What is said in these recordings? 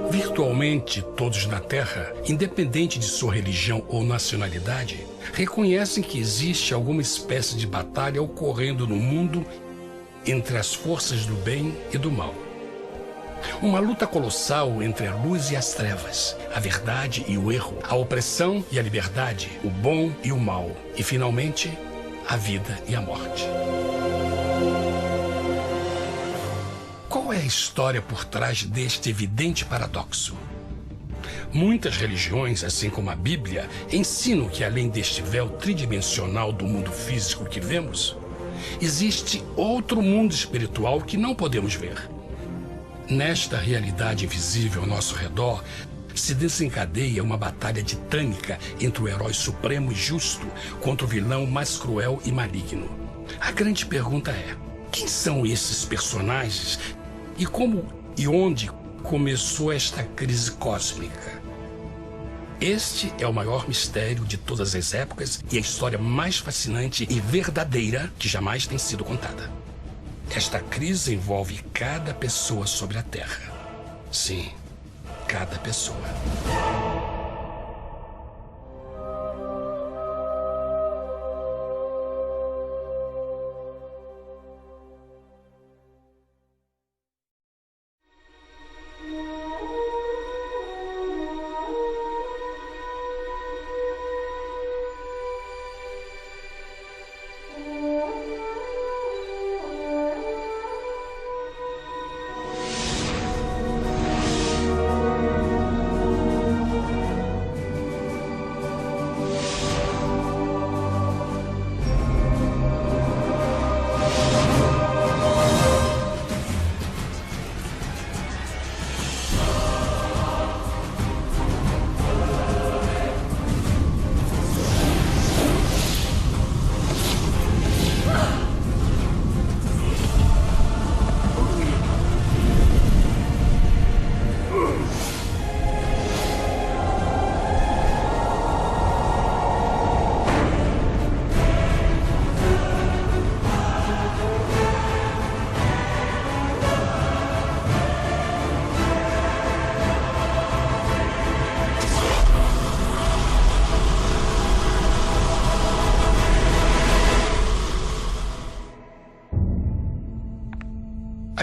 Virtualmente todos na Terra, independente de sua religião ou nacionalidade, reconhecem que existe alguma espécie de batalha ocorrendo no mundo entre as forças do bem e do mal. Uma luta colossal entre a luz e as trevas, a verdade e o erro, a opressão e a liberdade, o bom e o mal, e finalmente, a vida e a morte. Qual é a história por trás deste evidente paradoxo? Muitas religiões, assim como a Bíblia, ensinam que além deste véu tridimensional do mundo físico que vemos, existe outro mundo espiritual que não podemos ver. Nesta realidade invisível ao nosso redor, se desencadeia uma batalha titânica entre o herói supremo e justo contra o vilão mais cruel e maligno. A grande pergunta é: quem são esses personagens e como e onde começou esta crise cósmica? Este é o maior mistério de todas as épocas e a história mais fascinante e verdadeira que jamais tem sido contada. Esta crise envolve cada pessoa sobre a Terra. Sim, cada pessoa.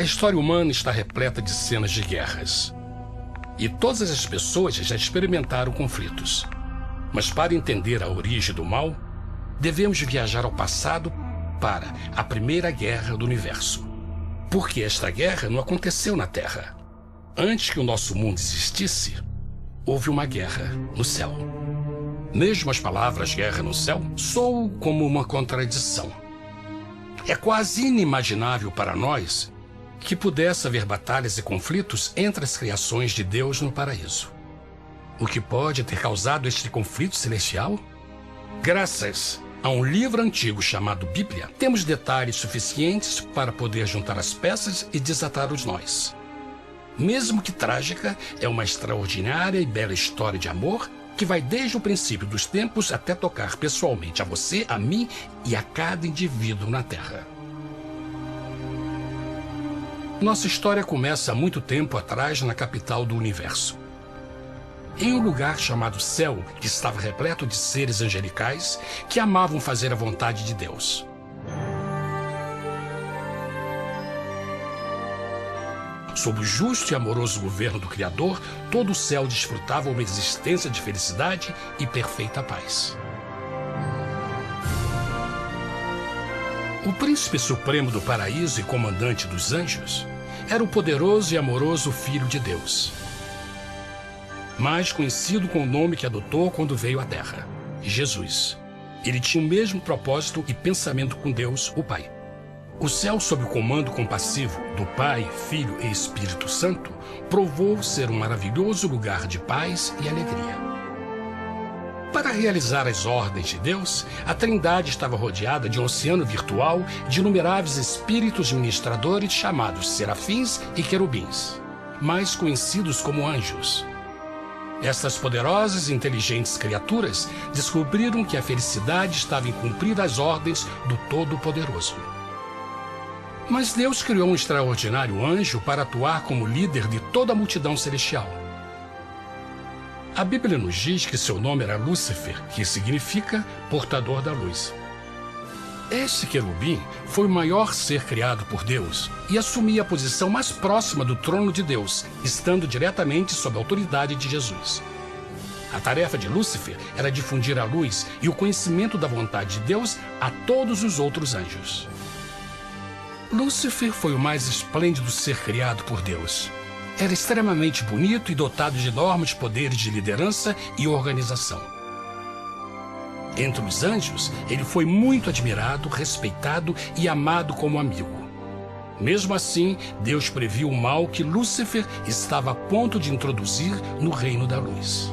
A história humana está repleta de cenas de guerras. E todas as pessoas já experimentaram conflitos. Mas para entender a origem do mal, devemos viajar ao passado para a Primeira Guerra do Universo. Porque esta guerra não aconteceu na Terra. Antes que o nosso mundo existisse, houve uma guerra no céu. Mesmo as palavras guerra no céu soam como uma contradição. É quase inimaginável para nós que pudesse haver batalhas e conflitos entre as criações de Deus no paraíso. O que pode ter causado este conflito celestial? Graças a um livro antigo chamado Bíblia, temos detalhes suficientes para poder juntar as peças e desatar os nós. Mesmo que trágica, é uma extraordinária e bela história de amor que vai desde o princípio dos tempos até tocar pessoalmente a você, a mim e a cada indivíduo na Terra. Nossa história começa há muito tempo atrás na capital do universo. Em um lugar chamado Céu, que estava repleto de seres angelicais que amavam fazer a vontade de Deus. Sob o justo e amoroso governo do Criador, todo o céu desfrutava uma existência de felicidade e perfeita paz. O príncipe supremo do paraíso e comandante dos anjos era o poderoso e amoroso Filho de Deus, mais conhecido com o nome que adotou quando veio à Terra, Jesus. Ele tinha o mesmo propósito e pensamento com Deus, o Pai. O céu, sob o comando compassivo do Pai, Filho e Espírito Santo, provou ser um maravilhoso lugar de paz e alegria. Para realizar as ordens de Deus, a Trindade estava rodeada de um oceano virtual de inumeráveis espíritos ministradores chamados serafins e querubins, mais conhecidos como anjos. Essas poderosas e inteligentes criaturas descobriram que a felicidade estava em cumprir as ordens do Todo-Poderoso. Mas Deus criou um extraordinário anjo para atuar como líder de toda a multidão celestial. A Bíblia nos diz que seu nome era Lúcifer, que significa portador da luz. Este querubim foi o maior ser criado por Deus e assumia a posição mais próxima do trono de Deus, estando diretamente sob a autoridade de Jesus. A tarefa de Lúcifer era difundir a luz e o conhecimento da vontade de Deus a todos os outros anjos. Lúcifer foi o mais esplêndido ser criado por Deus. Era extremamente bonito e dotado de enormes poderes de liderança e organização. Entre os anjos, ele foi muito admirado, respeitado e amado como amigo. Mesmo assim, Deus previu o mal que Lúcifer estava a ponto de introduzir no reino da luz.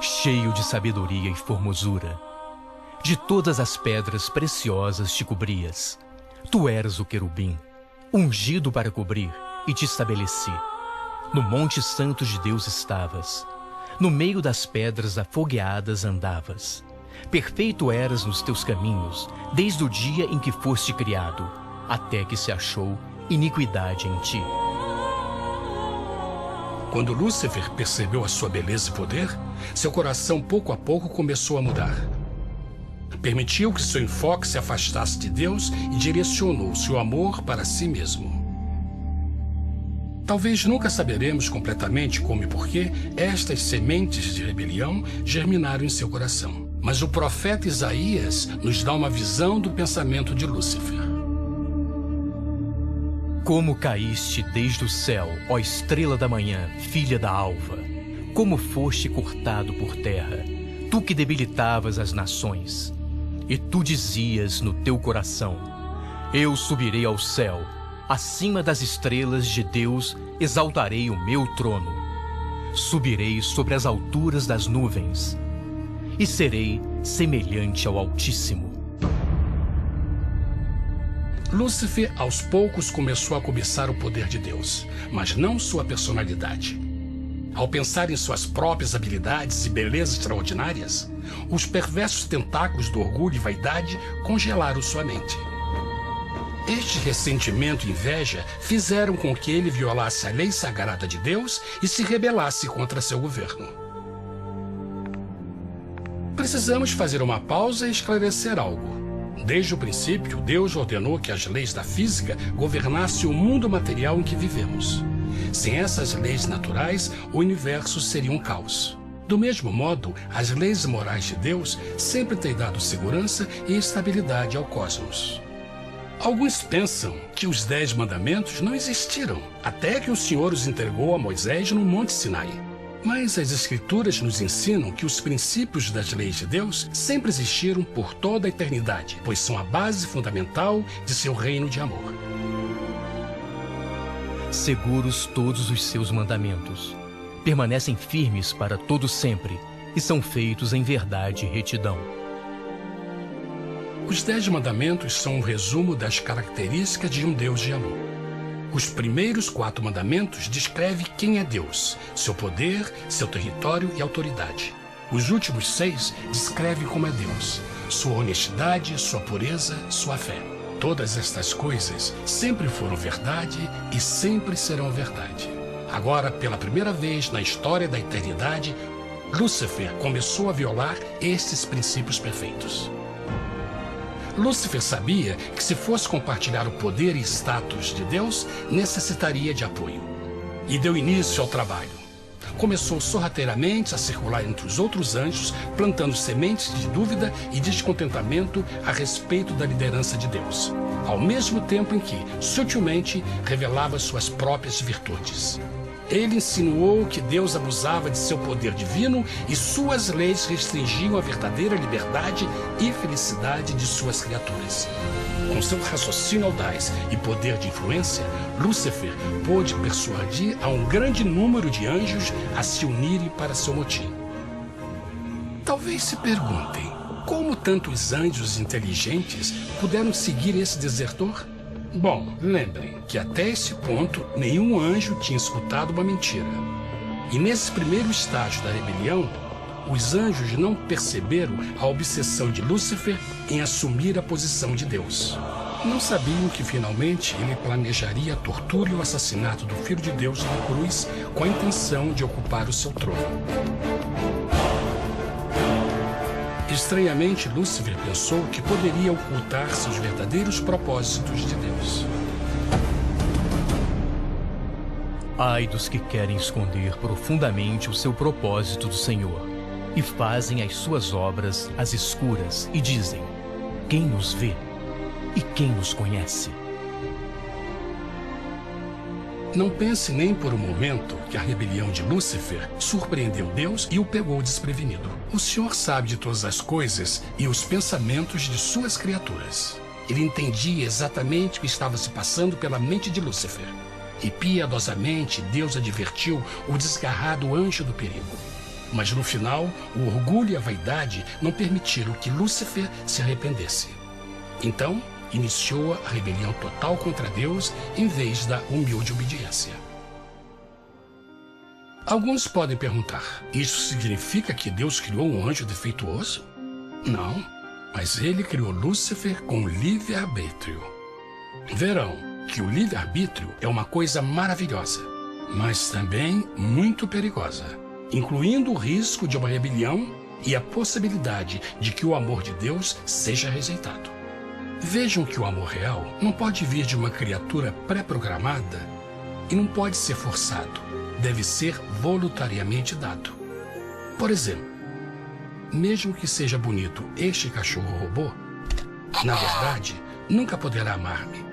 Cheio de sabedoria e formosura, de todas as pedras preciosas te cobrias. Tu eras o querubim, ungido para cobrir, e te estabeleci. No monte santo de Deus estavas. No meio das pedras afogueadas andavas. Perfeito eras nos teus caminhos, desde o dia em que foste criado, até que se achou iniquidade em ti. Quando Lúcifer percebeu a sua beleza e poder, seu coração pouco a pouco começou a mudar. Permitiu que seu enfoque se afastasse de Deus e direcionou seu amor para si mesmo. Talvez nunca saberemos completamente como e por que estas sementes de rebelião germinaram em seu coração. Mas o profeta Isaías nos dá uma visão do pensamento de Lúcifer. Como caíste desde o céu, ó estrela da manhã, filha da alva! Como foste cortado por terra, tu que debilitavas as nações! E tu dizias no teu coração: eu subirei ao céu, acima das estrelas de Deus exaltarei o meu trono. Subirei sobre as alturas das nuvens e serei semelhante ao Altíssimo. Lúcifer, aos poucos, começou a cobiçar o poder de Deus, mas não sua personalidade. Ao pensar em suas próprias habilidades e belezas extraordinárias, os perversos tentáculos do orgulho e vaidade congelaram sua mente. Este ressentimento e inveja fizeram com que ele violasse a lei sagrada de Deus e se rebelasse contra seu governo. Precisamos fazer uma pausa e esclarecer algo. Desde o princípio, Deus ordenou que as leis da física governassem o mundo material em que vivemos. Sem essas leis naturais, o universo seria um caos. Do mesmo modo, as leis morais de Deus sempre têm dado segurança e estabilidade ao cosmos. Alguns pensam que os 10 mandamentos não existiram, até que o Senhor os entregou a Moisés no Monte Sinai. Mas as Escrituras nos ensinam que os princípios das leis de Deus sempre existiram por toda a eternidade, pois são a base fundamental de seu reino de amor. Seguros todos os seus mandamentos, permanecem firmes para todo sempre e são feitos em verdade e retidão. Os 10 mandamentos são um resumo das características de um Deus de amor. Os primeiros 4 mandamentos descrevem quem é Deus, seu poder, seu território e autoridade. Os últimos 6 descrevem como é Deus, sua honestidade, sua pureza, sua fé. Todas estas coisas sempre foram verdade e sempre serão verdade. Agora, pela primeira vez na história da eternidade, Lúcifer começou a violar estes princípios perfeitos. Lúcifer sabia que se fosse compartilhar o poder e status de Deus, necessitaria de apoio. E deu início ao trabalho. Começou sorrateiramente a circular entre os outros anjos, plantando sementes de dúvida e descontentamento a respeito da liderança de Deus, ao mesmo tempo em que, sutilmente, revelava suas próprias virtudes. Ele insinuou que Deus abusava de seu poder divino e suas leis restringiam a verdadeira liberdade e felicidade de suas criaturas. Com seu raciocínio audaz e poder de influência, Lúcifer pôde persuadir a um grande número de anjos a se unirem para seu motim. Talvez se perguntem, como tantos anjos inteligentes puderam seguir esse desertor? Bom, lembrem que até esse ponto nenhum anjo tinha escutado uma mentira. E nesse primeiro estágio da rebelião, os anjos não perceberam a obsessão de Lúcifer em assumir a posição de Deus. Não sabiam que finalmente ele planejaria a tortura e o assassinato do Filho de Deus na cruz com a intenção de ocupar o seu trono. Estranhamente, Lúcifer pensou que poderia ocultar seus verdadeiros propósitos de Deus. Ai dos que querem esconder profundamente o seu propósito do Senhor e fazem as suas obras às escuras e dizem: quem nos vê e quem nos conhece? Não pense nem por um momento que a rebelião de Lúcifer surpreendeu Deus e o pegou desprevenido. O Senhor sabe de todas as coisas e os pensamentos de suas criaturas. Ele entendia exatamente o que estava se passando pela mente de Lúcifer. E piedosamente Deus advertiu o desgarrado anjo do perigo. Mas no final, o orgulho e a vaidade não permitiram que Lúcifer se arrependesse. Então, iniciou a rebelião total contra Deus em vez da humilde obediência. Alguns podem perguntar: isso significa que Deus criou um anjo defeituoso? Não, mas ele criou Lúcifer com livre-arbítrio. Verão que o livre-arbítrio é uma coisa maravilhosa, mas também muito perigosa, incluindo o risco de uma rebelião e a possibilidade de que o amor de Deus seja rejeitado. Vejam que o amor real não pode vir de uma criatura pré-programada e não pode ser forçado, deve ser voluntariamente dado. Por exemplo, mesmo que seja bonito este cachorro robô, na verdade, nunca poderá amar-me.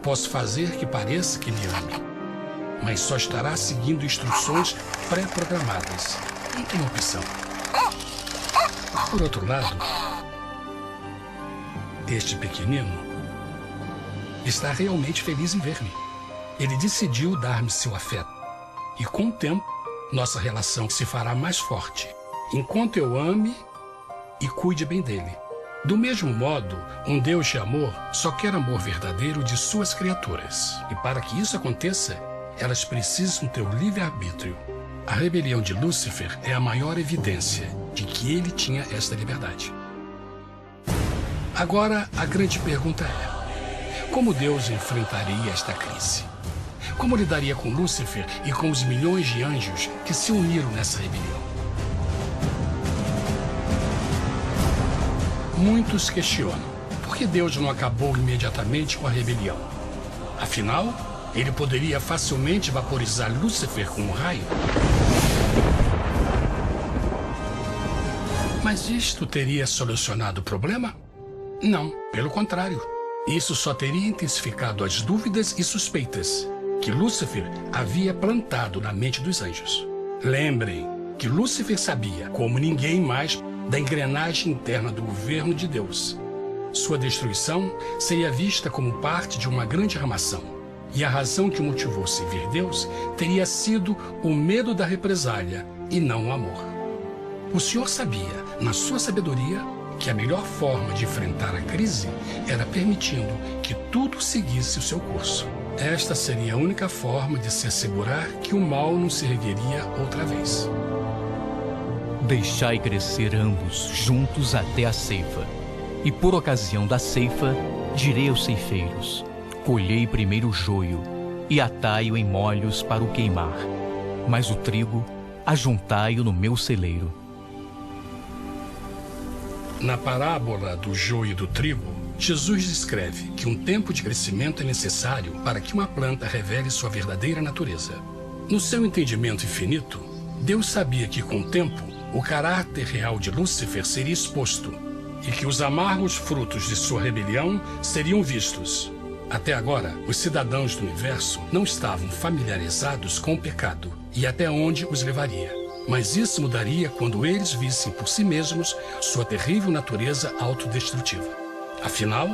Posso fazer que pareça que me ame, mas só estará seguindo instruções pré-programadas. Não tem opção. Por outro lado, este pequenino está realmente feliz em ver-me. Ele decidiu dar-me seu afeto. E com o tempo, nossa relação se fará mais forte, enquanto eu ame e cuide bem dele. Do mesmo modo, um Deus de amor só quer amor verdadeiro de suas criaturas. E para que isso aconteça, elas precisam ter o livre-arbítrio. A rebelião de Lúcifer é a maior evidência de que ele tinha esta liberdade. Agora, a grande pergunta é: como Deus enfrentaria esta crise? Como lidaria com Lúcifer e com os milhões de anjos que se uniram nessa rebelião? Muitos questionam por que Deus não acabou imediatamente com a rebelião. Afinal, ele poderia facilmente vaporizar Lúcifer com um raio. Mas isto teria solucionado o problema? Não, pelo contrário. Isso só teria intensificado as dúvidas e suspeitas que Lúcifer havia plantado na mente dos anjos. Lembrem que Lúcifer sabia, como ninguém mais, da engrenagem interna do governo de Deus. Sua destruição seria vista como parte de uma grande armação, e a razão que motivou servir Deus teria sido o medo da represália e não o amor. O Senhor sabia, na sua sabedoria, que a melhor forma de enfrentar a crise era permitindo que tudo seguisse o seu curso. Esta seria a única forma de se assegurar que o mal não se ergueria outra vez. Deixai crescer ambos juntos até a ceifa. E por ocasião da ceifa, direi aos ceifeiros: colhei primeiro o joio e atai-o em molhos para o queimar, mas o trigo ajuntai-o no meu celeiro. Na parábola do joio e do trigo, Jesus descreve que um tempo de crescimento é necessário para que uma planta revele sua verdadeira natureza. No seu entendimento infinito, Deus sabia que com o tempo, o caráter real de Lúcifer seria exposto e que os amargos frutos de sua rebelião seriam vistos. Até agora, os cidadãos do universo não estavam familiarizados com o pecado e até onde os levaria. Mas isso mudaria quando eles vissem por si mesmos sua terrível natureza autodestrutiva. Afinal,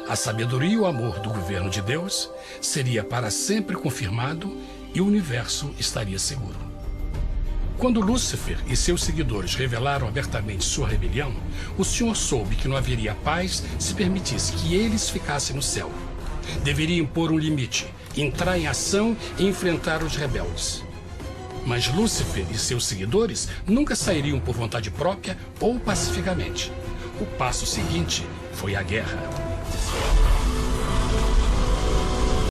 a sabedoria e o amor do governo de Deus seria para sempre confirmado e o universo estaria seguro. Quando Lúcifer e seus seguidores revelaram abertamente sua rebelião, o Senhor soube que não haveria paz se permitisse que eles ficassem no céu. Deveria impor um limite, entrar em ação e enfrentar os rebeldes. Mas Lúcifer e seus seguidores nunca sairiam por vontade própria ou pacificamente. O passo seguinte foi a guerra.